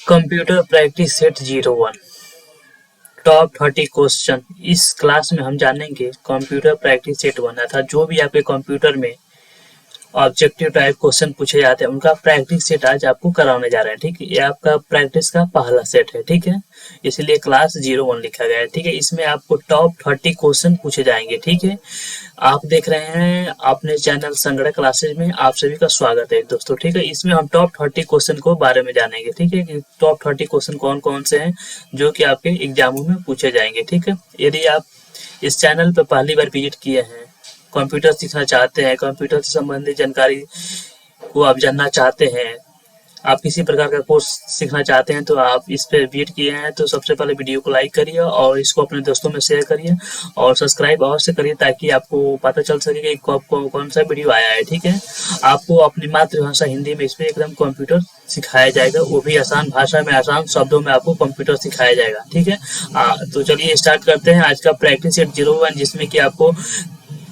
Computer practice set 01 top 30 question. इस class में हम जानेंगे कंप्यूटर प्रैक्टिस सेट 1 अर्थात जो भी आपके कंप्यूटर में ऑब्जेक्टिव टाइप क्वेश्चन पूछे जाते हैं उनका प्रैक्टिस सेट आज आपको कराने जा रहे हैं। ठीक है, ये आपका प्रैक्टिस का पहला सेट है। ठीक है, इसलिए क्लास 01 लिखा गया है। ठीक है, इसमें आपको टॉप 30 क्वेश्चन पूछे जाएंगे। ठीक है, आप देख रहे हैं अपने चैनल संगणक क्लासेज में, आप सभी का स्वागत है दोस्तों। ठीक है, इसमें हम टॉप 30 क्वेश्चन को बारे में जानेंगे। ठीक है, कि टॉप 30 क्वेश्चन कौन कौन से हैं जो कि आपके एग्जामों में पूछे जाएंगे। ठीक है, यदि आप इस चैनल पर पहली बार विजिट किए हैं, कंप्यूटर सीखना चाहते हैं, कंप्यूटर से संबंधित जानकारी को आप जानना चाहते हैं, आप किसी प्रकार का कोर्स सीखना चाहते हैं तो आप इस पे विजिट किए हैं तो सबसे पहले वीडियो को लाइक करिए और इसको अपने दोस्तों में शेयर करिए और सब्सक्राइब अवश्य करिए ताकि आपको पता चल सके कि कौन सा वीडियो आया है। ठीक है, आपको अपनी मातृभाषा हिंदी में इसमें एकदम कंप्यूटर सिखाया जाएगा, वो भी आसान भाषा में, आसान शब्दों में आपको कंप्यूटर सिखाया जाएगा। ठीक है, तो चलिए स्टार्ट करते हैं आज का प्रैक्टिस सेट 01, जिसमें कि आपको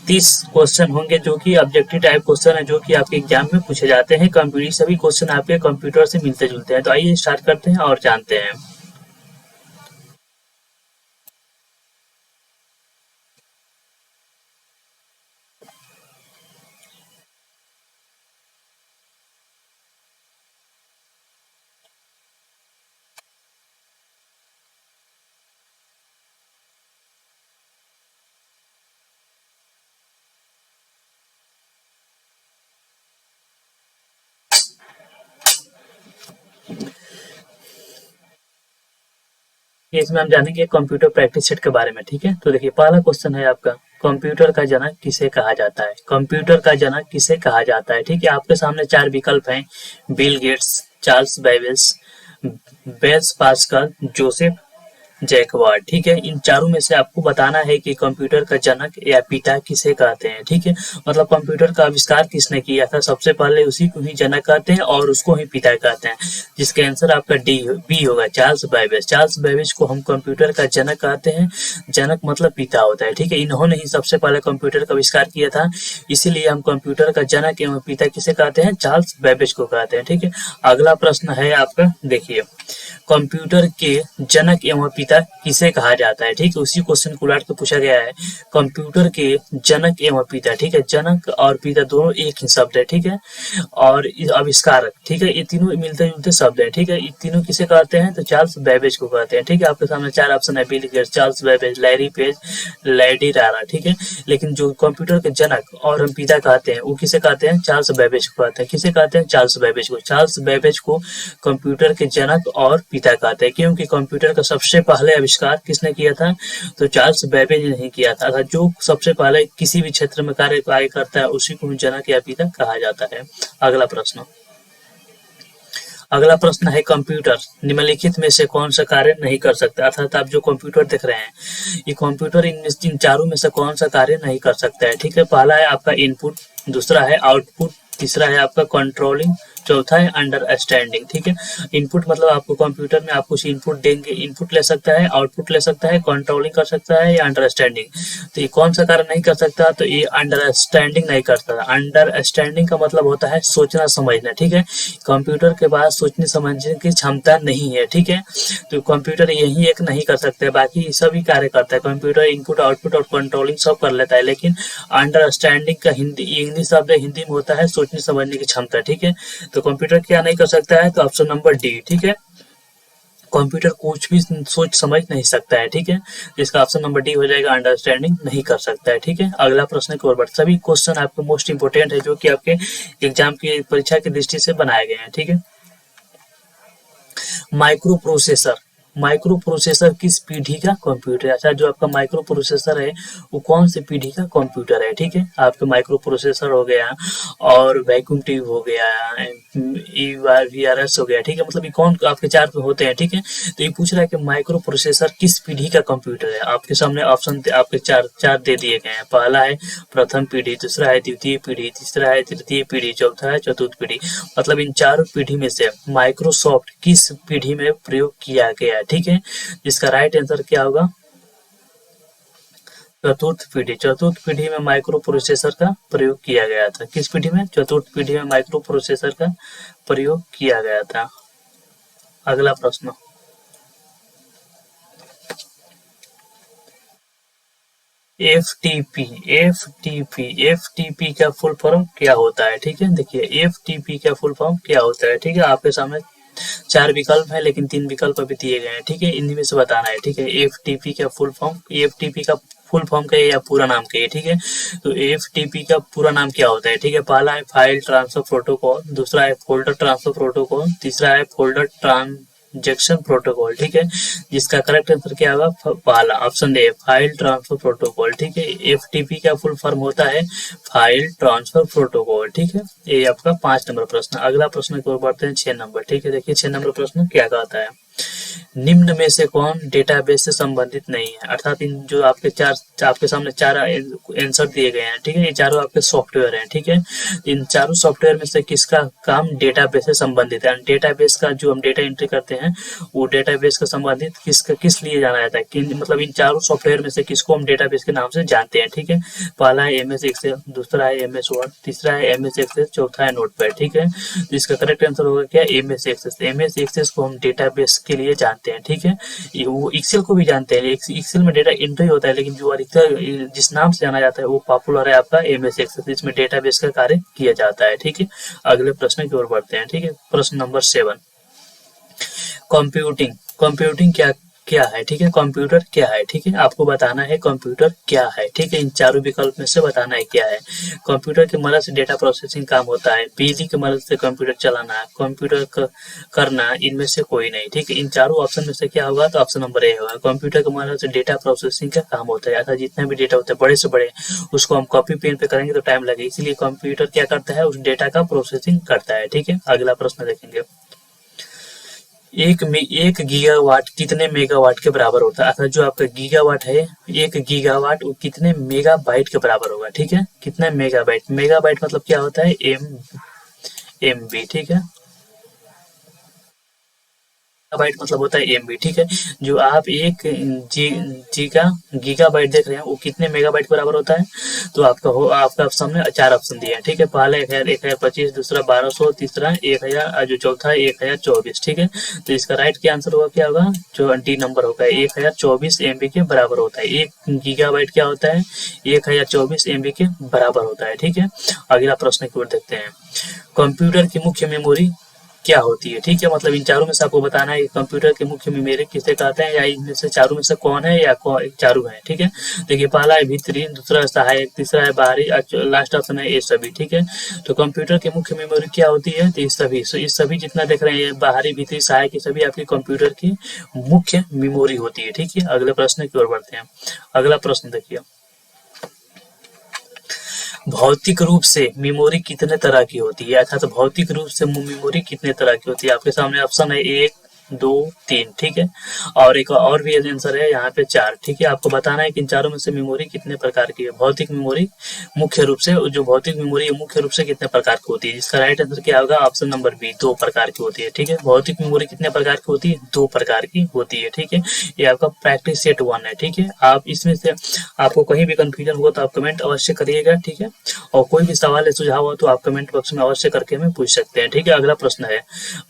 30 क्वेश्चन होंगे जो कि ऑब्जेक्टिव टाइप क्वेश्चन है जो कि आपके एग्जाम में पूछे जाते हैं। कंप्यूटर सभी क्वेश्चन आपके कंप्यूटर से मिलते जुलते हैं। तो आइए स्टार्ट करते हैं और जानते हैं। इसमें हम जानेंगे कंप्यूटर प्रैक्टिस सेट के बारे में। ठीक है, तो देखिए पहला क्वेश्चन है आपका, कंप्यूटर का जनक किसे कहा जाता है? कंप्यूटर का जनक किसे कहा जाता है? ठीक है, आपके सामने 4 विकल्प हैं, Bill Gates, Charles Babbage, Blaise Pascal, Joseph Jacquard. ठीक है, इन चारों में से आपको बताना है कि कंप्यूटर का जनक या पिता किसे कहते हैं। ठीक है, मतलब कंप्यूटर का आविष्कार किसने किया था, सबसे पहले उसी को ही जनक कहते हैं और उसको ही पिता कहते हैं, जिसका आंसर आपका बी होगा, चार्ल्स बेबेज। चार्ल्स बेबेज को हम कंप्यूटर का जनक कहते हैं। जनक मतलब पिता होता है। ठीक है, इन्होंने ही सबसे पहले कंप्यूटर का आविष्कार किया था, इसीलिए हम कंप्यूटर का जनक एवं पिता किसे कहते हैं? चार्ल्स बेबेज को कहते हैं। ठीक है, अगला प्रश्न है आपका, देखिए कंप्यूटर के जनक एवं पिता किसे कहा जाता है? ठीक है, उसी क्वेश्चन को उलट के पूछा गया है, कंप्यूटर के जनक एवं पिता। ठीक है, जनक और पिता दोनों एक ही शब्द है। ठीक है, और आविष्कारक, ठीक है, ये तीनों मिलते जुलते शब्द है। ठीक है, ये तीनों किसे कहते हैं? तो चार्ल्स बेबेज को कहते हैं। ठीक है, आपके सामने 4 ऑप्शन है, bill Gates, Charles Babbage, Larry page, lady रारा। ठीक है, लेकिन जो कंप्यूटर के जनक और हम पिता कहते हैं वो किसे कहते हैं? चार्ल्स बेबेज को कहते हैं। किसे कहते हैं? चार्ल्स बेबेज को। चार्ल्स बेबेज को कंप्यूटर के जनक और पिता कहते हैं, क्योंकि कंप्यूटर का सबसे पहले आविष्कार किसने किया था? तो चार्ल्स बेबेज ने ही किया था। जो सबसे पहले किसी भी क्षेत्र में कार्य करता है उसी को जनक या पिता कहा जाता है। अगला प्रश्न है, कंप्यूटर निम्नलिखित में से कौन सा कार्य नहीं कर सकता? अर्थात आप जो कंप्यूटर देख रहे हैं, ये कंप्यूटर इन चारों में से कौन सा कार्य नहीं कर सकता है? ठीक है, पहला है आपका इनपुट, दूसरा है आउटपुट, तीसरा है आपका कंट्रोलिंग, चौथा है अंडरस्टैंडिंग। ठीक है, इनपुट मतलब आपको कंप्यूटर में आप कुछ इनपुट देंगे, इनपुट ले सकता है, आउटपुट ले सकता है, कंट्रोलिंग कर सकता है या अंडरस्टैंडिंग। तो ये कौन सा कार्य नहीं कर सकता? तो ये अंडरस्टैंडिंग नहीं कर सकता। अंडरस्टैंडिंग का मतलब होता है सोचना समझना। ठीक है, कंप्यूटर के पास सोचने समझने की क्षमता नहीं है। ठीक है, तो कंप्यूटर यही एक नहीं कर सकते, बाकी सभी कार्य करता है कंप्यूटर, इनपुट आउटपुट और कंट्रोलिंग सब कर लेता है, लेकिन अंडरस्टैंडिंग का हिंदी इंग्लिश शब्द हिंदी में होता है सोचने समझने की क्षमता। ठीक है, तो कंप्यूटर क्या नहीं कर सकता है? तो ऑप्शन नंबर डी। ठीक है, कंप्यूटर कुछ भी सोच समझ नहीं सकता है। ठीक है, इसका ऑप्शन नंबर डी हो जाएगा, अंडरस्टैंडिंग नहीं कर सकता है। ठीक है, अगला प्रश्न की ओर बढ़, सभी क्वेश्चन आपके मोस्ट इंपोर्टेंट है जो कि आपके एग्जाम की परीक्षा की दृष्टि से बनाए गए हैं। ठीक है, माइक्रो प्रोसेसर, माइक्रो प्रोसेसर किस पीढ़ी का कंप्यूटर है? अच्छा, जो आपका माइक्रो प्रोसेसर है वो कौन सी पीढ़ी का कंप्यूटर है? ठीक है, आपके माइक्रो प्रोसेसर हो गया और वैक्यूम ट्यूब हो गया, VRS हो गया। ठीक है, मतलब ये कौन आपके 4 होते हैं। ठीक है, तो ये पूछ रहा है कि माइक्रो प्रोसेसर किस पीढ़ी का कंप्यूटर है। आपके सामने ऑप्शन आपके चार दे दिए गए हैं, पहला है प्रथम पीढ़ी, दूसरा है द्वितीय पीढ़ी, तीसरा है तृतीय पीढ़ी, चौथा है चतुर्थ पीढ़ी। मतलब इन चारों पीढ़ी में से माइक्रोसॉफ्ट किस पीढ़ी में प्रयोग किया गया? ठीक है, जिसका राइट आंसर क्या होगा? चतुर्थ पीढ़ी। चतुर्थ पीढ़ी में माइक्रो प्रोसेसर का प्रयोग किया गया था। किस पीढ़ी में? चतुर्थ पीढ़ी में माइक्रो प्रोसेसर का प्रयोग किया गया था। अगला प्रश्न, एफ टी पी का फुल फॉर्म क्या होता है? ठीक है, देखिए एफ टी पी का फुल फॉर्म क्या होता है? ठीक है, आपके सामने चार विकल्प है, लेकिन तीन विकल्प अभी दिए गए हैं। ठीक है, इनमें से बताना है। ठीक है, एफ टी पी का full form, F T P का फुल फॉर्म का या पूरा नाम क्या है? ठीक है, तो एफ टी पी का पूरा नाम क्या होता है? ठीक है, पहला है फाइल ट्रांसफर प्रोटोकॉल, दूसरा है फोल्डर ट्रांसफर प्रोटोकॉल, तीसरा है फोल्डर ट्रांजेक्शन प्रोटोकॉल। ठीक है, जिसका करेक्ट आंसर क्या होगा? पहला option A, file transfer protocol. ठीक है, एफटीपी का फुल फॉर्म होता है फाइल ट्रांसफर प्रोटोकॉल। ठीक है, ये आपका 5 नंबर प्रश्न। अगला प्रश्न की ओर बढ़ते हैं, 6 नंबर। ठीक है, देखिए 6 नंबर प्रश्न क्या कहता है? निम्न में से कौन डेटाबेस से संबंधित नहीं है? अर्थात इन जो आपके सामने चार आंसर दिए गए हैं। ठीक है, ये चारों आपके सॉफ्टवेयर हैं। ठीक है, इन चारों सॉफ्टवेयर में से किसका काम डेटाबेस से संबंधित है? डेटाबेस का जो हम डेटा एंट्री करते हैं, वो डेटाबेस का संबंधित किस लिए जाना जाता है? मतलब इन चारों सॉफ्टवेयर में से किसको हम डेटाबेस के नाम से जानते हैं? ठीक है, पहला है एम एस एक्सेल, दूसरा है एम एस वर्ड, तीसरा है एम एस एक्सेल, चौथा है नोटपैड। ठीक है, तो इसका करेक्ट आंसर होगा क्या? एम एस एक्सेस। एम एस एक्सेस को हम डेटाबेस के लिए जानते हैं। ठीक है, वो एक्सेल को भी जानते हैं। एक्सेल में डेटा एंट्री होता है, लेकिन जो अधिकतर जिस नाम से जाना जाता है वो पॉपुलर है आपका एम एस एक्सेस। इसमें डेटाबेस का कार्य किया जाता है। ठीक है, अगले प्रश्न की ओर बढ़ते हैं। ठीक है, प्रश्न नंबर 7, कंप्यूटिंग। कंप्यूटिंग क्या क्या है? ठीक है, कंप्यूटर क्या है? ठीक है, आपको बताना है कंप्यूटर क्या है। ठीक है, इन चारों विकल्प में से बताना है क्या है। कंप्यूटर की मदद से डेटा प्रोसेसिंग काम होता है, बिजली की मदद से कंप्यूटर चलाना, कंप्यूटर करना, इनमें से कोई नहीं। ठीक है, इन चारों ऑप्शन में से क्या होगा? तो ऑप्शन नंबर ए होगा। कंप्यूटर की मदद से डेटा प्रोसेसिंग का काम होता है, अर्थात जितना भी डेटा होता है बड़े से बड़े, उसको हम कॉपी पेन पे करेंगे तो टाइम लगेगा, इसीलिए कंप्यूटर क्या करता है? उस डेटा का प्रोसेसिंग करता है। ठीक है, अगला प्रश्न देखेंगे, एक गीगावाट कितने मेगावाट के बराबर होता है? अर्थात जो आपका गीगावाट है, एक गीगावाट वो कितने मेगाबाइट के बराबर होगा? ठीक है, कितने मेगाबाइट? मेगाबाइट मतलब क्या होता है? एमबी। ठीक है, बाइट मतलब होता है एमबी। ठीक है, जो आप एक जीगा गीगाबाइट देख रहे हैं वो कितने मेगाबाइट के बराबर होता है? तो आपका सामने चार ऑप्शन दिए हैं। ठीक है, पहला 1025, दूसरा 1200, तीसरा 1000, जो चौथा 1024। ठीक है, तो इसका राइट के आंसर होगा क्या होगा? जो डी नंबर होगा 1024 एमबी के बराबर होता है। एक गीगाबाइट क्या होता है? 1024 एमबी के बराबर होता है। ठीक है, अगला प्रश्न की ओर देखते हैं, कंप्यूटर की मुख्य मेमोरी क्या होती है? ठीक है, मतलब इन चारों में से आपको बताना है कि कंप्यूटर के मुख्य मेमोरी किसे कहते हैं, या इनमें से चारों में से कौन है, या चारों है। ठीक है, देखिए पहला है भीतरी, दूसरा सहायक, तीसरा है बाहरी, लास्ट ऑप्शन है ये सभी। ठीक है, तो कंप्यूटर की मुख्य मेमोरी क्या होती है? तो इस सभी जितना देख रहे हैं, बाहरी, भीतरी, सहायक, ये सभी आपकी कंप्यूटर की मुख्य मेमोरी होती है। ठीक है, अगले प्रश्न की ओर बढ़ते हैं। अगला प्रश्न देखिए, भौतिक रूप से मेमोरी कितने तरह की होती है? अर्थात भौतिक रूप से मेमोरी कितने तरह की होती है? आपके सामने ऑप्शन है 1, 2, 3। ठीक है, और एक और भी आंसर है यहाँ पे 4। ठीक है, आपको बताना है कि इन चारों में से मेमोरी कितने प्रकार की है। भौतिक मेमोरी मुख्य रूप से, जो भौतिक मेमोरी है मुख्य रूप से कितने प्रकार की होती है? जिसका राइट आंसर क्या होगा? ऑप्शन नंबर बी, 2 प्रकार की होती है। ठीक है, भौतिक मेमोरी कितने प्रकार की होती है? 2 प्रकार की होती है। ठीक है, ये आपका प्रैक्टिस सेट 1 है। ठीक है, आप इसमें से आपको कहीं भी कंफ्यूजन हुआ तो आप कमेंट अवश्य करिएगा। ठीक है, और कोई भी सवाल या सुझाव हो तो आप कमेंट बॉक्स में अवश्य करके हमें पूछ सकते हैं। ठीक है, अगला प्रश्न है,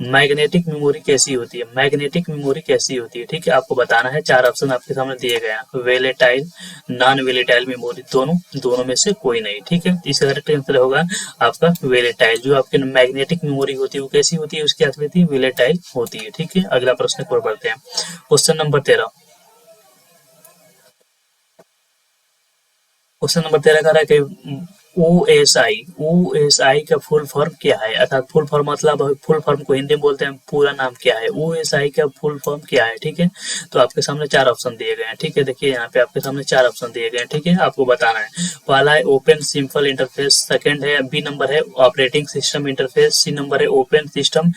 मैग्नेटिक मेमोरी कैसी होती है? मैग्नेटिक मेमोरी कैसी होती है? ठीक है, आपको बताना है। 4 ऑप्शन आपके सामने दिए गए हैं, वेलेटाइल, नॉन वेलेटाइल मेमोरी, दोनों में से कोई नहीं। ठीक है, इसका करेक्ट आंसर होगा आपका वेलेटाइल। जो आपकी मैग्नेटिक मेमोरी होती है वो कैसी होती है? उसकी आकृति वेलेटाइल होती है। ठीक है, अगला प्रश्न को बढ़ते हैं, क्वेश्चन नंबर 13। क्वेश्चन नंबर 13 कह रहा है कि ओएसआई का फुल फॉर्म क्या है? अर्थात फुल फॉर्म मतलब, फुल फॉर्म को हिंदी में बोलते हैं, पूरा नाम क्या है? ओएसआई का फुल फॉर्म क्या है? ठीक है, तो आपके सामने 4 ऑप्शन दिए गए हैं। ठीक है, देखिए यहाँ पे आपके सामने 4 ऑप्शन दिए गए हैं। ठीक है, आपको बताना है। पहला है ओपन सिंपल इंटरफेस, सेकंड है, बी नंबर है operating system interface, C number है open system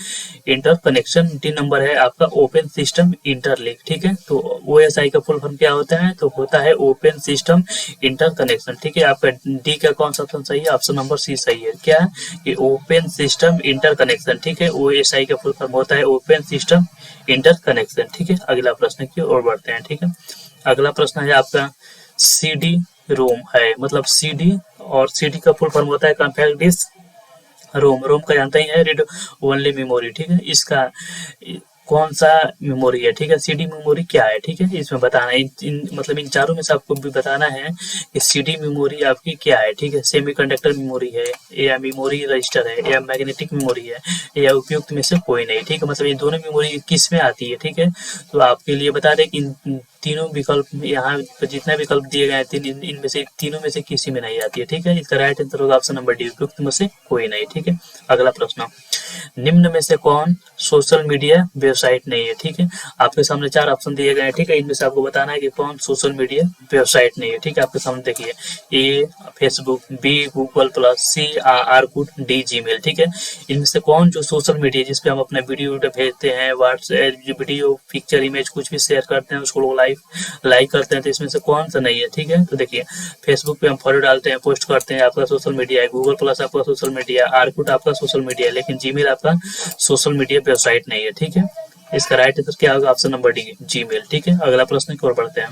interconnection, D number है आपका ओपन सिस्टम इंटरलिंक। ठीक है, तो ओएसआई का फुल फॉर्म क्या होता है? तो होता है ओपन सिस्टम इंटर कनेक्शन। ठीक है, आपका डी का कौन सा ऑप्शन सही है? ऑप्शन नंबर सी सही है। क्या? कि ओपन सिस्टम इंटर कनेक्शन। ठीक है, ओएसआई का फुल फॉर्म होता है ओपन सिस्टम इंटर कनेक्शन। ठीक है, अगला प्रश्न की ओर बढ़ते हैं। ठीक है, अगला प्रश्न है आपका, सीडी रोम है, मतलब सीडी, और सीडी का फुल फॉर्म होता है कॉम्पैक्ट डिस्क रोम। रोम का जानते ही है, रीड ओनली मेमोरी। ठीक है, इसका कौन सा मेमोरी है, ठीक है, सीडी मेमोरी क्या है, ठीक है, इसमें बताना है। मतलब इन चारों में से आपको भी बताना है कि सीडी मेमोरी आपकी क्या है, ठीक है, सेमीकंडक्टर मेमोरी है या मेमोरी रजिस्टर है या मैग्नेटिक मेमोरी है या उपयुक्त में से कोई नहीं, ठीक है, मतलब ये दोनों मेमोरी किस में आती है, ठीक है। तो आपके लिए बता दें कि इन तीनों विकल्प यहाँ जितने विकल्प दिए गए हैं इनमें से तीनों में से किसी में नहीं आती है, ठीक है। इसका राइट आंसर होगा ऑप्शन नंबर डी, उपयुक्त में से कोई नहीं, ठीक है। अगला प्रश्न, निम्न में से कौन सोशल मीडिया वेबसाइट नहीं है, ठीक है। आपके सामने 4 ऑप्शन दिए गए हैं, ठीक है, इनमें से आपको बताना है कि कौन सोशल मीडिया वेबसाइट नहीं है, ठीक है। आपके सामने देखिए, A Facebook, B Google plus, C Orkut, D Gmail, ठीक है। इनमें से कौन जो सोशल मीडिया जिसपे हम अपना वीडियो भेजते हैं, व्हाट्सएप वीडियो पिक्चर इमेज कुछ भी शेयर करते हैं उसको लोग लाइक करते हैं, तो इसमें से कौन सा नहीं है, ठीक है। तो देखिए, फेसबुक पे हम फोटो डालते हैं, पोस्ट करते हैं, आपका सोशल मीडिया है। गूगल प्लस आपका सोशल मीडिया, आरकुट आपका सोशल मीडिया है, लेकिन जीमेल आपका सोशल मीडिया वेबसाइट नहीं है, ठीक है। इसका राइट आंसर क्या होगा, ऑप्शन नंबर डी, जीमेल, ठीक है। अगला प्रश्न की ओर बढ़ते हैं।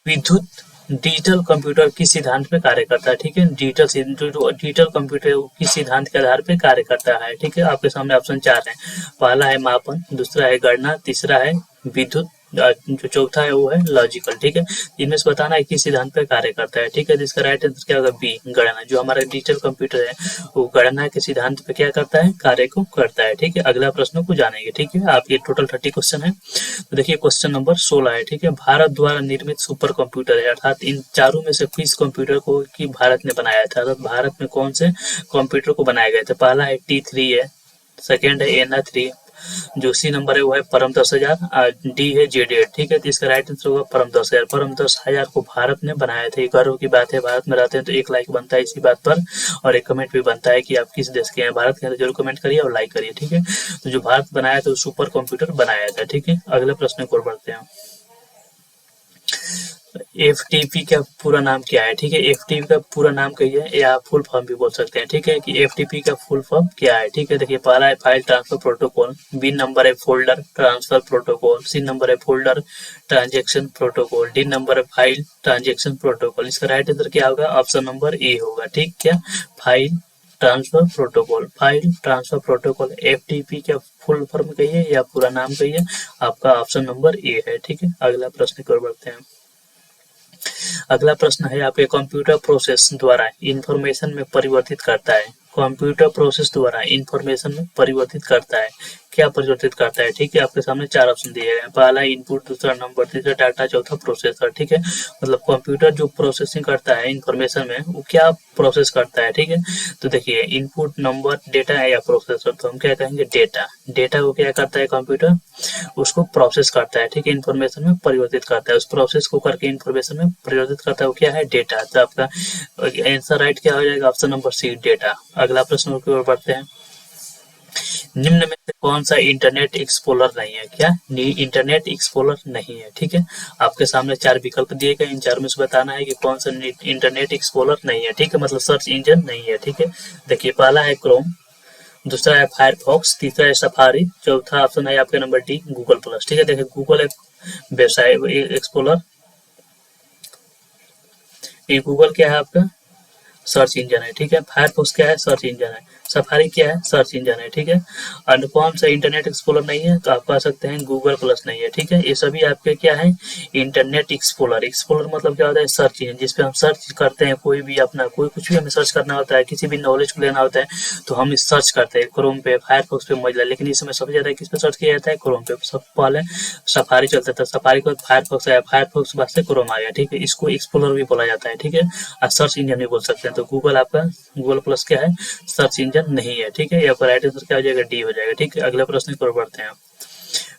विद्युत डिजिटल कंप्यूटर किस सिद्धांत पे कार्य करता है, ठीक है। डिजिटल कंप्यूटर किस सिद्धांत के आधार पे कार्य करता है, ठीक है। आपके सामने ऑप्शन 4 है। पहला है मापन, दूसरा है गणना, तीसरा है विद्युत, जो चौथा है वो है लॉजिकल, ठीक है। इनमें से बताना है किस सिद्धांत पे कार्य करता है, ठीक है। जिसका राइट आंसर क्या होगा, बी गणना। जो हमारा डिजिटल कंप्यूटर है वो गणना के सिद्धांत पे क्या करता है, कार्य को करता है, ठीक है। अगला प्रश्न को जानेंगे, ठीक है। आपके टोटल 30 क्वेश्चन है। तो देखिए क्वेश्चन नंबर 16 है, ठीक है। भारत द्वारा निर्मित सुपर कंप्यूटर है, अर्थात इन चारों में से किस कंप्यूटर को की भारत ने बनाया था, अर्थात भारत में कौन से कंप्यूटर को बनाया गया था। पहला है T3 है, सेकेंड है NR3, जो सी नंबर है वो है परम 10,000, डी है JD8, ठीक है। तो इसका राइट आंसर होगा परम 10,000। परम 10,000 को भारत ने बनाया था। ये गर्व की बात है, भारत में रहते हैं तो एक लाइक बनता है इसी बात पर, और एक कमेंट भी बनता है कि आप किस देश के हैं। भारत के हैं तो जरूर कमेंट करिए और लाइक करिए, ठीक है। तो जो भारत बनाया था सुपर कंप्यूटर बनाया था, ठीक है। अगले प्रश्न को बढ़ते हैं। FTP का पूरा नाम क्या है, ठीक है। FTP का पूरा नाम कहिए या फुल फॉर्म भी बोल सकते हैं, ठीक है, कि FTP का फुल फॉर्म क्या है, ठीक है। देखिए, पहला है file transfer protocol, B number है folder transfer protocol, C number है folder transaction protocol, D number है फाइल ट्रांजेक्शन प्रोटोकॉल। इसका राइट आंसर क्या होगा, ऑप्शन नंबर ए होगा, ठीक। क्या, file transfer protocol, file transfer protocol FTP का फुल फॉर्म कहिए या पूरा नाम कहिए, आपका ऑप्शन नंबर ए है, ठीक है। अगला प्रश्न की ओर बढ़ते हैं। अगला प्रश्न है आपके, कंप्यूटर प्रोसेस द्वारा इंफॉर्मेशन में परिवर्तित करता है। कंप्यूटर प्रोसेस द्वारा इंफॉर्मेशन में परिवर्तित करता है, क्या परिवर्तित करता है, ठीक है। आपके सामने 4 ऑप्शन दिए गए हैं। पहला इनपुट, दूसरा नंबर, तीसरा डाटा, चौथा प्रोसेसर, ठीक है। मतलब कंप्यूटर जो प्रोसेसिंग करता है इंफॉर्मेशन में वो क्या प्रोसेस करता है, ठीक है। तो देखिए, इनपुट, नंबर, डेटा है या प्रोसेसर, तो हम क्या कहेंगे, डेटा। डेटा को क्या करता है कंप्यूटर, उसको प्रोसेस करता है, ठीक है, इन्फॉर्मेशन में परिवर्तित करता है। उस प्रोसेस को करके इन्फॉर्मेशन में परिवर्तित करता है, वो क्या है, डेटा। तो आपका आंसर राइट क्या हो जाएगा, ऑप्शन नंबर सी, डेटा। अगला प्रश्न की ओर बढ़ते हैं। निम्न में से कौन सा इंटरनेट एक्सप्लोरर नहीं है, क्या, इंटरनेट एक्सप्लोरर नहीं है, ठीक है। आपके सामने 4 विकल्प दिए गए, इन 4 में से बताना है कि कौन सा इंटरनेट एक्सप्लोरर नहीं है, ठीक है, मतलब सर्च इंजन नहीं है, ठीक है। देखिए, पहला है क्रोम, दूसरा है फायरफॉक्स, तीसरा है सफारी, चौथा ऑप्शन है आपका नंबर डी, गूगल प्लस, ठीक है। देखिए, गूगल एक वेबसाइट एक्सप्लोरर, ये गूगल क्या है आपका, सर्च इंजन है, ठीक है। फायरफॉक्स क्या है, सर्च इंजन है। सफारी क्या है, सर्च इंजन है, ठीक है। और कौन सा इंटरनेट एक्सप्लोरर नहीं है, तो आप कह सकते हैं गूगल प्लस नहीं है, ठीक है। ये सभी आपके क्या है, इंटरनेट एक्सप्लोरर। एक्सप्लोरर मतलब क्या होता है, सर्च इंजन, जिसपे हम सर्च करते हैं कोई भी अपना कोई कुछ भी हमें सर्च करना होता है, किसी भी नॉलेज को लेना होता है तो हम सर्च करते हैं क्रोम पे, फायरफॉक्स पे, मोजिला। लेकिन इस समय सबसे ज्यादा किस पे सर्च किया जाता है, क्रोम पे। सब पहले सफारी चलता था, सफारी के बाद फायरफॉक्स आया, फायरफॉक्स बाद से क्रोम आ गया, ठीक है। इसको एक्सप्लोरर भी बोला जाता है, ठीक है, और सर्च इंजन भी बोल सकते हैं। तो गूगल आपका, गूगल प्लस क्या है, सर्च इंजन नहीं है, ठीक है। या राइट आंसर क्या हो जाएगा, डी हो जाएगा, ठीक है। अगले प्रश्न की ओर बढ़ते हैं।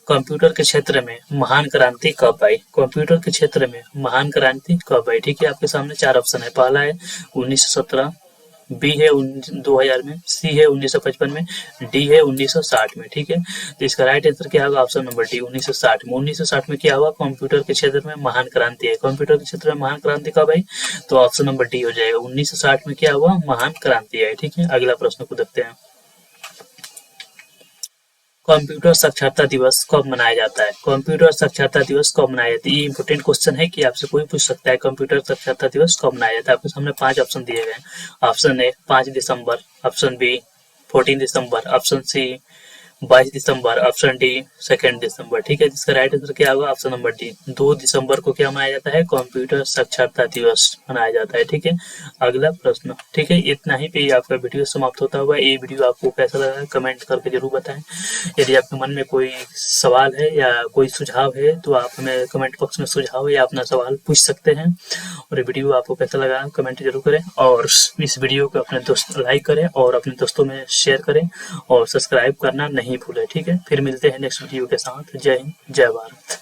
कंप्यूटर के क्षेत्र में महान क्रांति कब आई, कंप्यूटर के क्षेत्र में महान क्रांति कब आई, ठीक है। आपके सामने 4 ऑप्शन है। पहला है 1917, बी है 2000 में, सी है 1955 में, डी है 1960 में, ठीक है। तो इसका राइट आंसर क्या होगा, ऑप्शन नंबर डी, 1960 में। 1960 में क्या हुआ, कंप्यूटर के क्षेत्र में महान क्रांति है। कंप्यूटर के क्षेत्र में महान क्रांति कब आई, तो ऑप्शन नंबर डी हो जाएगा, 1960 में क्या हुआ, महान क्रांति आई, ठीक है। अगला प्रश्न को देखते हैं। कंप्यूटर साक्षरता दिवस कब मनाया जाता है, कंप्यूटर साक्षरता दिवस कब मनाया जाता है। ये इंपोर्टेंट क्वेश्चन है कि आपसे कोई पूछ सकता है कंप्यूटर साक्षरता दिवस कब मनाया जाता है। आपके सामने 5 ऑप्शन दिए गए हैं। ऑप्शन ए 5 दिसंबर, ऑप्शन बी 14 दिसंबर, ऑप्शन सी 22 दिसंबर ऑप्शन डी 2 दिसंबर, ठीक है। जिसका राइट आंसर क्या होगा, ऑप्शन नंबर डी 2 दिसंबर को क्या मनाया जाता है, कंप्यूटर साक्षरता दिवस मनाया जाता है, ठीक है। अगला प्रश्न, ठीक है। इतना ही पे ही आपका वीडियो समाप्त होता हुआ। ये वीडियो आपको कैसा लगा कमेंट करके जरूर बताएं। यदि आपके मन में कोई सवाल है या कोई सुझाव है तो आप हमें कमेंट बॉक्स में सुझाव या अपना सवाल पूछ सकते हैं। और ये वीडियो आपको कैसा लगा कमेंट जरूर करें, और इस वीडियो को अपने दोस्त लाइक करें और अपने दोस्तों में शेयर करें और सब्सक्राइब करना नहीं भूलें, ठीक है। फिर मिलते हैं नेक्स्ट वीडियो के साथ। जय हिंद, जय भारत।